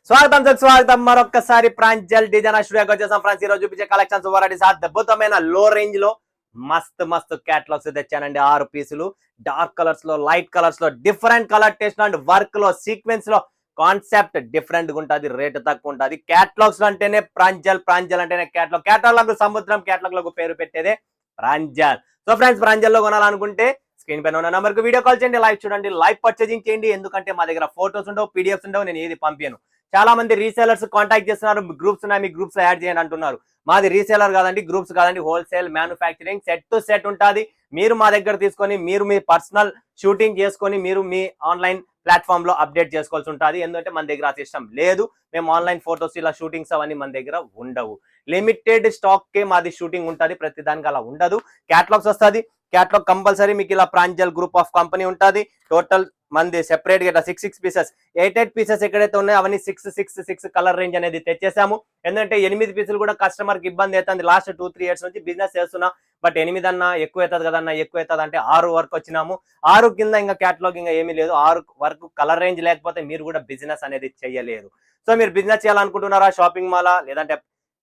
స్వాగతం మరొకసారి ప్రాంజల్ డిజైన్ స్టూడియోకి వచ్చేసాం ఫ్రెండ్స్. ఈ రోజు చూపించే కలెక్షన్స్ వెరైటీస్ అద్భుతమైన లో రేంజ్ లో మస్తు క్యాటలాగ్స్ తెచ్చానండి. 6 పీసులు డార్క్ కలర్స్ లో, లైట్ కలర్స్ లో, different colour taste and work లో, సీక్వెన్స్ లో కాన్సెప్ట్ డిఫరెంట్ గా ఉంటుంది, రేట్ తక్కువ ఉంటుంది. క్యాటలాగ్స్ అంటేనే ప్రాంజల్ అంటేనే క్యాటలాగ్ సముద్రం, క్యాటలాగ్ లకు పేరు పెట్టేదే ప్రాంజల్. సో ఫ్రెండ్స్, ప్రాంజల్ లో కొనాలనుకుంటే స్క్రీన్ పైన ఉన్న నంబర్ కు వీడియో కాల్ చేయండి, లైవ్ చూడండి, లైవ్ పర్చేజింగ్ చేయండి. ఎందుకంటే మా దగ్గర ఫోటోస్ ఉండవు, పీడిఎఫ్స్ ఉండవు, నేను ఏది పంపాను. చాలా మంది రీసేలర్స్ కాంటాక్ట్ చేస్తున్నారు, గ్రూప్స్ ఉన్నాయి, మీ గ్రూప్స్ లో యాడ్ చేయండి అంటున్నారు. మాది రీసేలర్ కాదండి, గ్రూప్స్ కాదండి, wholesale manufacturing set to set ఉంటుంది. మీరు మా దగ్గర తీసుకొని మీరు మీ పర్సనల్ షూటింగ్ చేసుకొని మీరు మీ ఆన్లైన్ ప్లాట్ఫామ్ లో అప్డేట్ చేసుకోవాల్సి ఉంటుంది. ఎందుకంటే మన దగ్గర ఆ సిస్టమ్ లేదు. మేము ఆన్లైన్ ఫోటోస్ ఇలా షూటింగ్స్ అవన్నీ మన దగ్గర ఉండవు. లిమిటెడ్ స్టాక్ కే మాది షూటింగ్ ఉంటుంది, ప్రతి దానికి అలా ఉండదు. క్యాటలాగ్స్ వస్తుంది, క్యాటలాగ్ కంపల్సరీ మీకు ఇలా ప్రాంజల్ గ్రూప్ ఆఫ్ కంపెనీ ఉంటుంది. టోటల్ మంది సెపరేట్ గా 6 పీసెస్ 8 పీసెస్ ఎక్కడైతే ఉన్నాయో అవన్నీ 6 కలర్ రేంజ్ అనేది తెచ్చేసాము. ఎందుకంటే 8 పీసులు కూడా కస్టమర్ కి ఇబ్బంది అవుతుంది. లాస్ట్ 2-3 ఇయర్స్ నుంచి బిజినెస్ చేస్తున్నా, బట్ 8 అన్నా ఎక్కువ అవుతుంది కదన్నా, ఎక్కువ అవుతుంది అంటే 6 వరకు వచ్చినాము. 6 కింద ఇంకా క్యాటలాగ్ ఇంకా ఏమీ లేదు. 6 వరకు కలర్ రేంజ్ లేకపోతే మీరు కూడా బిజినెస్ అనేది చేయలేరు. సో మీరు బిజినెస్ చేయాలనుకుంటున్నారా, షాపింగ్ మాలా లేదంటే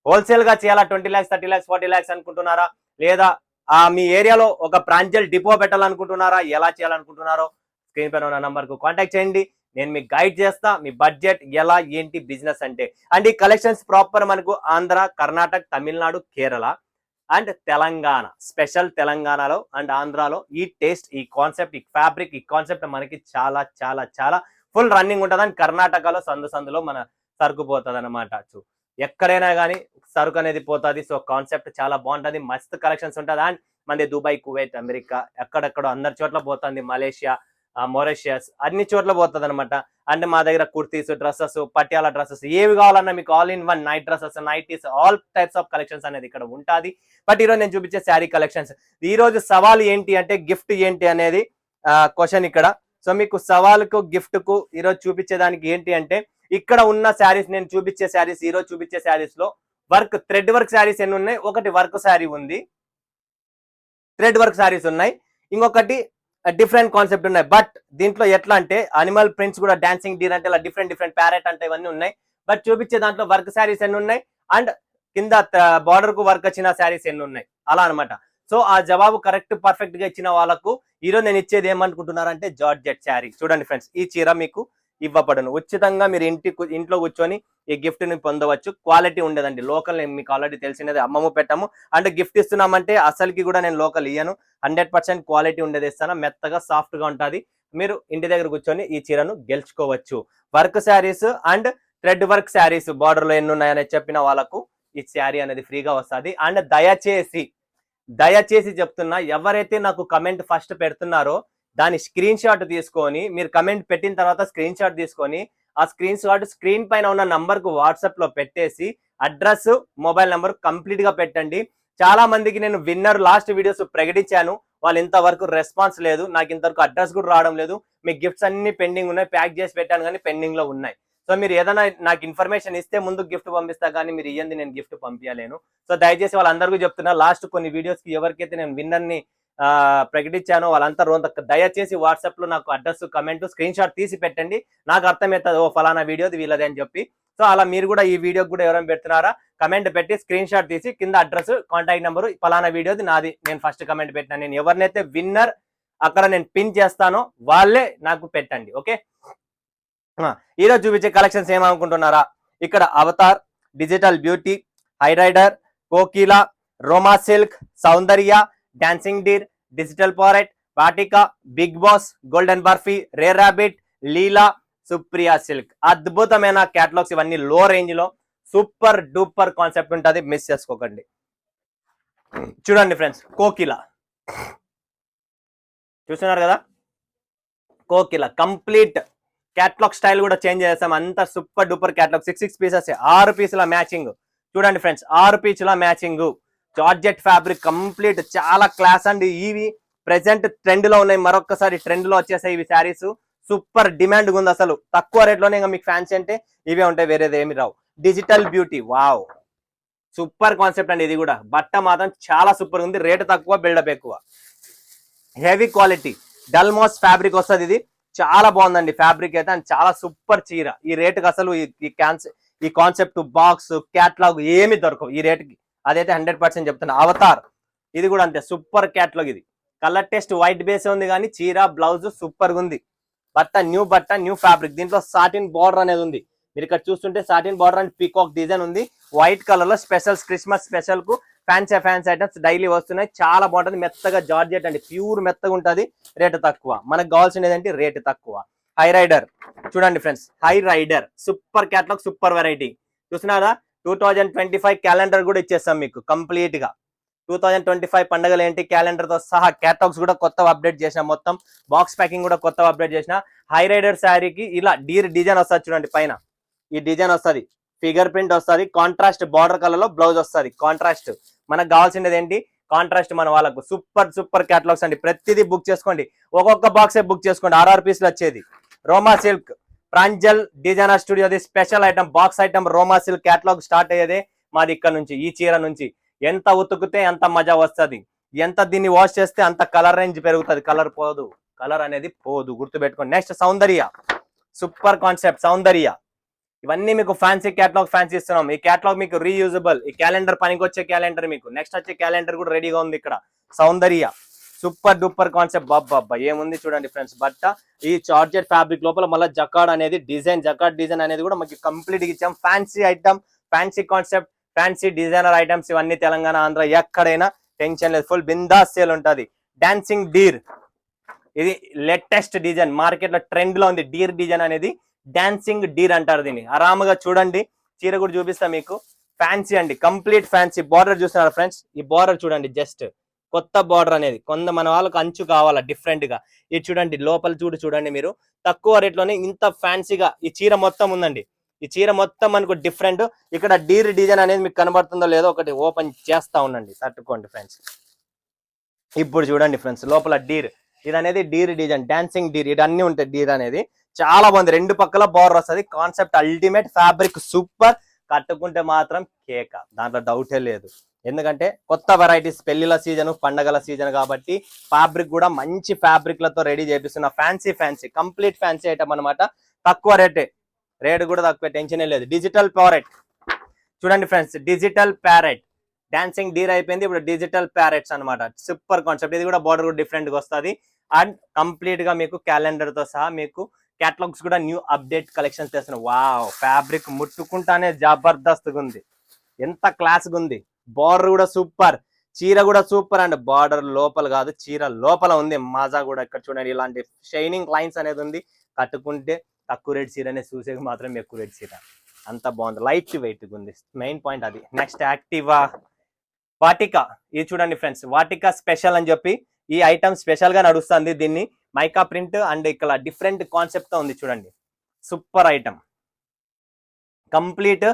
హోల్సేల్ గా చేయాలా, 20 lakhs 30 lakhs 40 lakhs అనుకుంటున్నారా, లేదా మీ ఏరియాలో ఒక ప్రాంజల్ డిపో పెట్టాలనుకుంటున్నారా, ఎలా చేయాలనుకుంటున్నారో స్క్రీన్ పైన ఉన్న నంబర్ కు కాంటాక్ట్ చేయండి. నేను మీకు గైడ్ చేస్తా, మీ బడ్జెట్ ఎలా ఏంటి బిజినెస్ అంటే. అండ్ ఈ కలెక్షన్స్ ప్రాపర్ మనకు ఆంధ్ర, కర్ణాటక, తమిళనాడు, కేరళ అండ్ తెలంగాణ, స్పెషల్ తెలంగాణలో అండ్ ఆంధ్రాలో ఈ టేస్ట్, ఈ కాన్సెప్ట్, ఈ ఫ్యాబ్రిక్, ఈ కాన్సెప్ట్ మనకి చాలా ఫుల్ రన్నింగ్ ఉంటుంది. అండ్ కర్ణాటకలో సందులో మన సరుకు పోతుంది అనమాట. ఎక్కడైనా కానీ సరుకు అనేది పోతుంది. సో కాన్సెప్ట్ చాలా బాగుంటుంది, మస్తు కలెక్షన్స్ ఉంటుంది. అండ్ మన దుబాయ్, కువైట్, అమెరికా ఎక్కడెక్కడ అందరి చోట్ల పోతుంది, మలేషియా, మొరేషియస్ అన్ని చోట్ల పోతుంది అనమాట. అండ్ మా దగ్గర కుర్తీస్, డ్రెస్సెస్, పటియాలా డ్రెస్సెస్ ఏవి కావాలన్నా మీకు all in one, night dresses, nighties, all types of collections అనేది ఇక్కడ ఉంటుంది. బట్ ఈరోజు నేను చూపించే శారీ కలెక్షన్స్, ఈ రోజు సవాల్ ఏంటి అంటే గిఫ్ట్ ఏంటి అనేది క్వశ్చన్ ఇక్కడ. సో మీకు సవాల్కు గిఫ్ట్ కు ఈరోజు చూపించేదానికి ఏంటి అంటే, ఇక్కడ ఉన్న శారీస్, నేను చూపించే శారీస్, ఈరోజు చూపించే శారీస్ లో వర్క్, థ్రెడ్ వర్క్ శారీస్ ఎన్ని ఉన్నాయి, ఒకటి వర్క్ శారీ ఉంది, థ్రెడ్ వర్క్ శారీస్ ఉన్నాయి, ఇంకొకటి డిఫరెంట్ కాన్సెప్ట్ ఉన్నాయి. బట్ దీంట్లో ఎట్లా అంటే అనిమల్ ప్రింట్స్ కూడా, డాన్సింగ్ డీర్ అంటే ఇలా డిఫరెంట్ ప్యారెట్ అంటే ఇవన్నీ ఉన్నాయి. బట్ చూపించే దాంట్లో వర్క్ శారీస్ ఎన్ని ఉన్నాయి అండ్ కింద బార్డర్ కు వర్క్ వచ్చిన శారీస్ ఎన్ని ఉన్నాయి అలా అనమాట. సో ఆ జవాబు కరెక్ట్ పర్ఫెక్ట్ గా ఇచ్చిన వాళ్ళకు ఈరోజు నేను ఇచ్చేది ఏమనుకుంటున్నారంటే జార్జెట్ శారీ. చూడండి ఫ్రెండ్స్, ఈ చీర మీకు ఇవ్వబడును ఉచితంగా. మీరు ఇంట్లో కూర్చొని ఈ గిఫ్ట్ ని పొందవచ్చు. క్వాలిటీ ఉండదండి, లోకల్ మీకు ఆల్రెడీ తెలిసినది, అమ్మము పెట్టాము. అంటే గిఫ్ట్ ఇస్తున్నామంటే అసలుకి కూడా నేను లోకల్ ఇయ్యను, 100% క్వాలిటీ ఉండేది ఇస్తాను. మెత్తగా సాఫ్ట్ గా ఉంటుంది. మీరు ఇంటి దగ్గర కూర్చొని ఈ చీరను గెలుచుకోవచ్చు. Work saris and thread work saris border లో ఎన్ని ఉన్నాయని చెప్పిన వాళ్ళకు ఈ శారీ అనేది ఫ్రీగా వస్తుంది. అండ్ దయచేసి చెప్తున్నా, ఎవరైతే నాకు కమెంట్ ఫస్ట్ పెడుతున్నారో దాని స్క్రీన్ షాట్ తీసుకొని, మీరు కమెంట్ పెట్టిన తర్వాత స్క్రీన్ షాట్ తీసుకొని ఆ స్క్రీన్ షాట్ స్క్రీన్ పైన ఉన్న నంబర్ కు వాట్సాప్ లో పెట్టేసి అడ్రస్, మొబైల్ నంబర్ కంప్లీట్ గా పెట్టండి. చాలా మందికి నేను విన్నర్ లాస్ట్ వీడియోస్ ప్రకటించాను, వాళ్ళు ఇంతవరకు రెస్పాన్స్ లేదు, నాకు ఇంతవరకు అడ్రస్ కూడా రావడం లేదు. మీ గిఫ్ట్స్ అన్ని పెండింగ్ ఉన్నాయి, ప్యాక్ చేసి పెట్టాను కానీ పెండింగ్ లో ఉన్నాయి. సో మీరు ఏదైనా నాకు ఇన్ఫర్మేషన్ ఇస్తే ముందు గిఫ్ట్ పంపిస్తా, కానీ మీరు ఇయ్యంది నేను గిఫ్ట్ పంపించలేను. సో దయచేసి వాళ్ళందరికీ చెప్తున్నా, లాస్ట్ కొన్ని వీడియోస్ కి ఎవరికైతే నేను విన్నర్ ని ప్రకటించానో వాళ్ళంతా దయచేసి వాట్సాప్ లో నాకు అడ్రస్, కమెంట్, స్క్రీన్ షాట్ తీసి పెట్టండి. నాకు అర్థమవుతుంది ఓ ఫలానా వీడియోది వీళ్ళదే అని చెప్పి. సో అలా మీరు కూడా ఈ వీడియోకి కూడా ఎవరైనా పెడుతున్నారా, కమెంట్ పెట్టి స్క్రీన్ షాట్ తీసి కింద అడ్రస్, కాంటాక్ట్ నెంబర్, ఫలానా వీడియోది నాది, నేను ఫస్ట్ కమెంట్ పెట్టినా, నేను ఎవరినైతే విన్నర్ అక్కడ నేను పిన్ చేస్తానో వాళ్ళే నాకు పెట్టండి. ఓకే, ఈరోజు చూపించే కలెక్షన్స్ ఏమనుకుంటున్నారా, ఇక్కడ Avatar, Digital Beauty, Hyryder, Kokila, Roma Silk, Soundarya, Dancing Deer, Digital Parrot, Vatika, Big Boss, Golden Barfi, Rare Rabbit, Leela, Supriya Silk. అద్భుతమైన క్యాటలాగ్స్ ఇవన్నీ లో రేంజ్ లో, సూపర్ డూపర్ కాన్సెప్ట్ ఉంటుంది, మిస్ చేసుకోకండి. చూడండి ఫ్రెండ్స్, కోకిలా చూస్తున్నారు కదా, కోకిలా కంప్లీట్ క్యాటలాగ్ స్టైల్ కూడా చేంజ్ చేస్తాం. అంత సూపర్ డూపర్ క్యాటలాగ్, 6 పీసెస్, 6 పీసుల మ్యాచింగ్. చూడండి ఫ్రెండ్స్, 6 పీసుల మ్యాచింగ్, జార్జెట్ ఫ్యాబ్రిక్ కంప్లీట్, చాలా క్లాస్ అండ్ ఇవి ప్రెసెంట్ ట్రెండ్ లో ఉన్నాయి. మరొకసారి ట్రెండ్ లో వచ్చేసాయి ఇవి శారీస్, సూపర్ డిమాండ్ ఉంది. అసలు తక్కువ రేట్ లోనే మీకు ఫ్యాన్సీ అంటే ఇవే ఉంటాయి, వేరేది ఏమి రావు. Digital Beauty, wow, super concept అండి. ఇది కూడా బట్ట మాత్రం చాలా సూపర్ ఉంది, రేట్ తక్కువ, బిల్డప్ ఎక్కువ, హెవీ క్వాలిటీ, డల్మోస్ ఫ్యాబ్రిక్ వస్తుంది. ఇది చాలా బాగుందండి ఫ్యాబ్రిక్ అయితే, అండ్ చాలా సూపర్ చీర. ఈ రేటుకి అసలు ఈ కాన్సెప్ట్ బాక్స్ క్యాట్లాగ్ ఏమి దొరకవు ఈ రేటుకి. అదైతే 100% చెప్తున్నా. అవతార్ ఇది కూడా అంతే, సూపర్ క్యాట్లాగ్. ఇది కలర్ టెస్ట్ వైట్ బేస్ ఉంది కానీ చీర బ్లౌజ్ సూపర్ గా ఉంది. బట్ట న్యూ ఫ్యాబ్రిక్. దీంట్లో సాటిన్ బార్డర్ అనేది ఉంది. మీరు ఇక్కడ చూస్తుంటే satin border and peacock design ఉంది వైట్ కలర్ లో. స్పెషల్స్ క్రిస్మస్ స్పెషల్ కు ఫ్యాన్సీ ఐటమ్స్ డైలీ వస్తున్నాయి. చాలా బాగుంటుంది, మెత్తగా జార్జెట్ అండి, ప్యూర్ మెత్తగా ఉంటుంది. రేటు తక్కువ. మనకు కావాల్సింది ఏంటంటే రేటు తక్కువ. హై రైడర్ చూడండి friends, high rider super catalogue, super variety. చూస్తున్నారా 2025 క్యాలెండర్ కూడా ఇచ్చేస్తాం మీకు కంప్లీట్ గా. 2025 పండుగలు ఏంటి క్యాలెండర్ తో సహా క్యాటాలాగ్స్ కూడా కొత్తగా అప్డేట్ చేసిన, మొత్తం బాక్స్ ప్యాకింగ్ కూడా కొత్తగా అప్డేట్ చేసిన. హై రైడర్ శారీకి ఇలా డీర్ డిజైన్ వస్తుంది చూడండి, పైన ఈ డిజైన్ వస్తుంది, ఫిగర్ ప్రింట్ వస్తుంది, కాంట్రాస్ట్ బార్డర్ కలర్ లో బ్లౌజ్ వస్తుంది. కాంట్రాస్ట్ మనకు కావాల్సింది ఏంటి, కాంట్రాస్ట్. మన వాళ్ళకు సూపర్ క్యాటలాగ్స్ అండి. ప్రతిదీ బుక్ చేసుకోండి, ఒక్కొక్క బాక్స్ బుక్ చేసుకోండి. 6 పీసులు వచ్చేది. రోమా సిల్క్ ప్రాంజల్ డిజైనర్ స్టూడియోది special item, box item Roma Silk catalogue start అయ్యేదే మాది ఇక్కడ నుంచి. ఈ చీర నుంచి ఎంత ఉతుకుతే అంత మజా వస్తుంది, ఎంత దీన్ని వాష్ చేస్తే అంత కలర్ రేంజ్ పెరుగుతుంది. కలర్ పోదు, కలర్ అనేది పోదు, గుర్తుపెట్టుకోండి. నెక్స్ట్ సౌందర్య, సూపర్ కాన్సెప్ట్ సౌందర్య. ఇవన్నీ మీకు ఫ్యాన్సీ క్యాటలాగ్ ఫ్యాన్సీ ఇస్తున్నాం. ఈ క్యాటలాగ్ మీకు రీయూజబుల్. ఈ క్యాలెండర్ పనికి వచ్చే క్యాలెండర్ మీకు. నెక్స్ట్ వచ్చే క్యాలెండర్ కూడా రెడీగా ఉంది ఇక్కడ. సౌందర్య సూపర్ డూపర్ కాన్సెప్ట్. బాబ్బా ఏముంది చూడండి ఫ్రెండ్స్. బట్ట ఈ చార్జెట్ ఫ్యాబ్రిక్ లోపల మళ్ళీ జకార్డ్ అనేది డిజైన్, జకార్డ్ డిజైన్ అనేది కూడా మనకి కంప్లీట్ గా ఇచ్చాం. Fancy item, fancy concept, fancy designer items ఇవన్నీ తెలంగాణ ఆంధ్ర ఎక్కడైనా టెన్షన్ లేదు, ఫుల్ బిందాస్ సేల్ ఉంటుంది. డాన్సింగ్ డీర్ ఇది లేటెస్ట్ డిజైన్, మార్కెట్ లో ట్రెండ్ లో ఉంది. డీర్ డిజైన్ అనేది డాన్సింగ్ డీర్ అంటారు దీన్ని. ఆరాముగా చూడండి, చీర కూడా చూపిస్తా మీకు. ఫ్యాన్సీ అండి, కంప్లీట్ ఫ్యాన్సీ. బార్డర్ చూస్తున్నారు ఫ్రెండ్స్, ఈ బార్డర్ చూడండి, జస్ట్ కొత్త బార్డర్ అనేది. మన వాళ్ళకి అంచు కావాలా డిఫరెంట్ గా, ఇది చూడండి లోపల చూడండి మీరు. తక్కువ రేట్ లోనే ఇంత ఫ్యాన్సీగా ఈ చీర మొత్తం ఉందండి. ఈ చీర మొత్తం మనకు డిఫరెంట్. ఇక్కడ డీర్ డిజైన్ అనేది మీకు కనబడుతుందో లేదో ఒకటి ఓపెన్ చేస్తా ఉండండి, తట్టుకోండి ఫ్రెండ్స్. ఇప్పుడు చూడండి ఫ్రెండ్స్, లోపల డీర్ ఇది అనేది డీర్ డిజైన్, డాన్సింగ్ డీర్, ఇది అన్ని ఉంటాయి. డీర్ అనేది చాలా బాగుంది. 2 పక్కల బార్డర్ వస్తుంది. Concept ultimate, fabric super. కట్టుకుంటే మాత్రం కేక, దాంట్లో డౌటే లేదు. ఎందుకంటే కొత్త వెరైటీస్, పెళ్లిల సీజన్, పండగల సీజన్ కాబట్టి ఫ్యాబ్రిక్ కూడా మంచి ఫ్యాబ్రిక్ లతో రెడీ చేపిస్తున్న ఫ్యాన్సీ కంప్లీట్ ఫ్యాన్సీ ఐటమ్ అనమాట. తక్కువ రేట్ కూడా తక్కువ, టెన్షన్ లేదు. డిజిటల్ ప్యారెట్ చూడండి ఫ్రెండ్స్, డిజిటల్ ప్యారెట్ డాన్సింగ్ డీర్ అయిపోయింది, ఇప్పుడు డిజిటల్ ప్యారెట్స్ అనమాట. Super concept. ఇది కూడా బార్డర్ కూడా డిఫరెంట్ గా వస్తుంది. అండ్ కంప్లీట్ గా మీకు క్యాలెండర్ తో సహా మీకు క్యాటలాగ్స్ కూడా న్యూ అప్డేట్ కలెక్షన్స్ తెస్తున్నాయి. వావ్, ఫ్యాబ్రిక్ ముట్టుకుంటానే జబర్దస్త్ ఉంది, ఎంత క్లాస్ గా ఉంది. బార్డర్ కూడా సూపర్, చీర కూడా సూపర్. అండ్ బార్డర్ లోపల కాదు, చీర లోపల ఉంది. మజా కూడా ఇక్కడ చూడండి, ఇలాంటి షైనింగ్ లైన్స్ అనేది ఉంది. కట్టుకుంటే తక్కువ రేట్ చీరనే, చూసే మాత్రం ఎక్కువ రేట్ చీర. అంత బాగుంది, లైట్ వెయిట్ ఉంది, మెయిన్ పాయింట్ అది. నెక్స్ట్ యాక్టివా వాటికా, ఇది చూడండి ఫ్రెండ్స్, వాటికా స్పెషల్ అని చెప్పి ఈ ఐటమ్ స్పెషల్ గా నడుస్తుంది. దీన్ని మైకా ప్రింట్ అండ్ ఇక్కడ డిఫరెంట్ కాన్సెప్ట్ తో ఉంది చూడండి. Super item, complete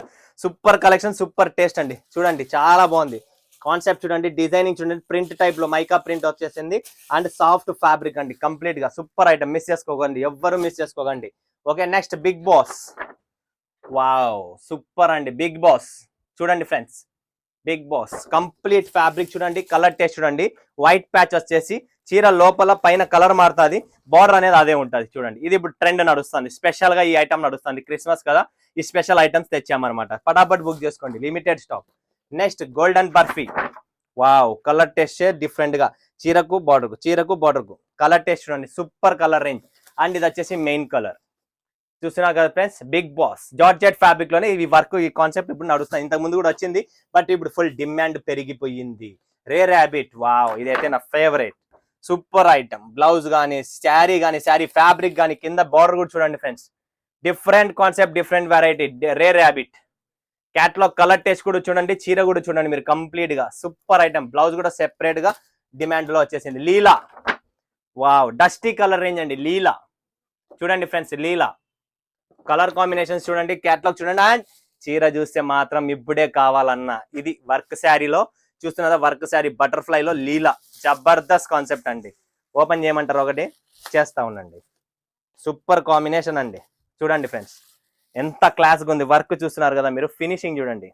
super collection, super taste అండి. చూడండి చాలా బాగుంది కాన్సెప్ట్. చూడండి డిజైనింగ్ చూడండి, ప్రింట్ టైప్ లో మైకా ప్రింట్ వచ్చేసింది. అండ్ సాఫ్ట్ ఫ్యాబ్రిక్ అండి, కంప్లీట్ గా సూపర్ ఐటమ్. మిస్ చేసుకోకండి, ఎవ్వరు మిస్ చేసుకోకండి. Okay, next Big Boss. Wow, super అండి. బిగ్ బాస్ చూడండి friends, Big Boss complete fabric చూడండి. కలర్ టేస్ట్ చూడండి, వైట్ ప్యాచ్ వచ్చేసి చీర లోపల పైన కలర్ మారుతుంది, బార్డర్ అనేది అదే ఉంటుంది చూడండి. ఇది ఇప్పుడు ట్రెండ్ నడుస్తుంది, స్పెషల్ గా ఈ ఐటమ్ నడుస్తుంది. క్రిస్మస్ కదా, ఈ స్పెషల్ ఐటమ్స్ తెచ్చామన్నమాట. ఫటాఫట్ బుక్ చేసుకోండి, limited stock. Next golden barfi. Wow, colour taste different గా, చీరకు బార్డర్ కు కలర్ టేస్ట్ చూడండి, సూపర్ కలర్ రేంజ్. అండ్ ఇది వచ్చేసి మెయిన్ కలర్. చూస్తున్నారు కదా friends, Big Boss georgette fabric లోనే ఈ వర్క్, ఈ కాన్సెప్ట్ ఇప్పుడు నడుస్తుంది. ఇంతకు ముందు కూడా వచ్చింది, బట్ ఇప్పుడు ఫుల్ డిమాండ్ పెరిగిపోయింది. Rare habit. వావ్, ఇదైతే నా ఫేవరెట్. Super item. బ్లౌజ్ కానీ, శారీ ఫ్యాబ్రిక్ కానీ, కింద బార్డర్ కూడా చూడండి friends. Different concept, different variety, rare habit. Catalogue colour taste కూడా చూడండి, చీర కూడా చూడండి మీరు, కంప్లీట్ గా సూపర్ ఐటమ్. బ్లౌజ్ కూడా సెపరేట్ గా డిమాండ్ లో వచ్చేసింది. లీలా. వావ్, డస్టీ కలర్ రేంజ్ అండి. లీలా చూడండి ఫ్రెండ్స్, లీలా కలర్ కాంబినేషన్స్ చూడండి, క్యాట్లాగ్ చూడండి. అండ్ చీర చూస్తే మాత్రం ఇప్పుడే కావాలన్న, ఇది వర్క్ శారీలో చూస్తున్నదా, వర్క్ శారీ బటర్ఫ్లై లో లీలా. జబర్దస్త్ కాన్సెప్ట్ అండి. ఓపెన్ చేయమంటారు, ఒకటి చేస్తా ఉండండి. సూపర్ కాంబినేషన్ అండి. చూడండి ఫ్రెండ్స్, ఎంత క్లాస్గా ఉంది. వర్క్ చూస్తున్నారు కదా మీరు, ఫినిషింగ్ చూడండి.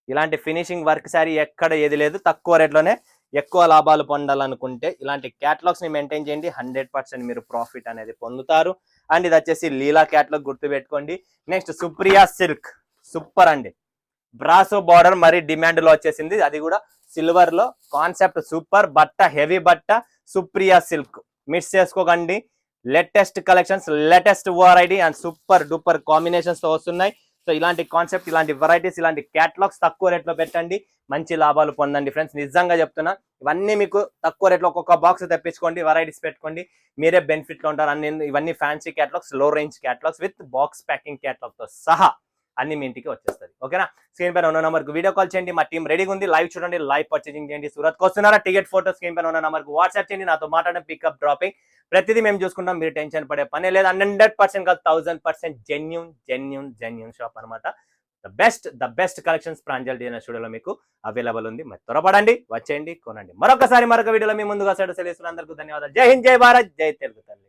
ఇలాంటి ఫినిషింగ్ వర్క్ శారీ ఎక్కడ ఏది లేదు. తక్కువ రేట్లోనే ఎక్కువ లాభాలు పొందాలనుకుంటే ఇలాంటి క్యాటలాగ్స్ ని మెయింటైన్ చేయండి, 100% మీరు ప్రాఫిట్ అనేది పొందుతారు. అండ్ ఇది వచ్చేసి లీలా క్యాటలాగ్, గుర్తు పెట్టుకోండి. నెక్స్ట్ సుప్రియా సిల్క్, సూపర్ అండి. బ్రాసో బార్డర్ మరి డిమాండ్ లో వచ్చేసింది, అది కూడా సిల్వర్ లో. కాన్సెప్ట్ సూపర్, బట్ట హెవీ బట్ట, సుప్రియా సిల్క్ మిస్ చేసుకోకండి. Latest collections, latest variety and super duper combinations తో వస్తున్నాయి. సో ఇలాంటి కాన్సెప్ట్, ఇలాంటి వెరైటీస్, ఇలాంటి క్యాటలాగ్స్ తక్కువ రేట్లో పెట్టండి, మంచి లాభాలు పొందండి ఫ్రెండ్స్. నిజంగా చెప్తున్నా, ఇవన్నీ మీకు తక్కువ రేట్లో ఒక్కొక్క బాక్స్ తెప్పించుకోండి, వెరైటీస్ పెట్టుకోండి, మీరే బెనిఫిట్ లో ఉంటారు. అన్ని ఇవన్నీ ఫ్యాన్సీ క్యాటలాగ్స్, లో range catalogues with box packing catalogue తో సహా అన్ని మీ ఇంటికి వచ్చేస్తుంది. ఓకేనా? స్క్రీన్ పైన ఉన్న నంబర్ కు వీడియో కాల్ చేయండి, మా టీం రెడీగా ఉంది. లైవ్ చూడండి, లైవ్ పర్చేసింగ్ చేయండి. సూరత్ వస్తున్నారా? టికెట్ ఫోటో స్క్రీన్ పైన ఉన్న నంబర్ కు వాట్సాప్ చేయండి, నాతో మాట్లాడడం, పికప్ డ్రాపింగ్ ప్రతిదీ మేము చూసుకుంటాం, మీరు టెన్షన్ పడే పనే లేదు. 100% కాదు, 1000% జెన్యూన్ షాప్ అనమాట. The best collections Pranjal designer స్టూడియోలో మీకు అవైలబుల్ ఉంది. మరి త్వరపడండి, వచ్చేయండి, కొనండి. మరొక వీడియోలో మీ ముందుగా సెలవుస్తున్న అందరికీ ధన్యవాదాలు. జై హింద్, జై భారత్, జై తెలుగు తల్లి.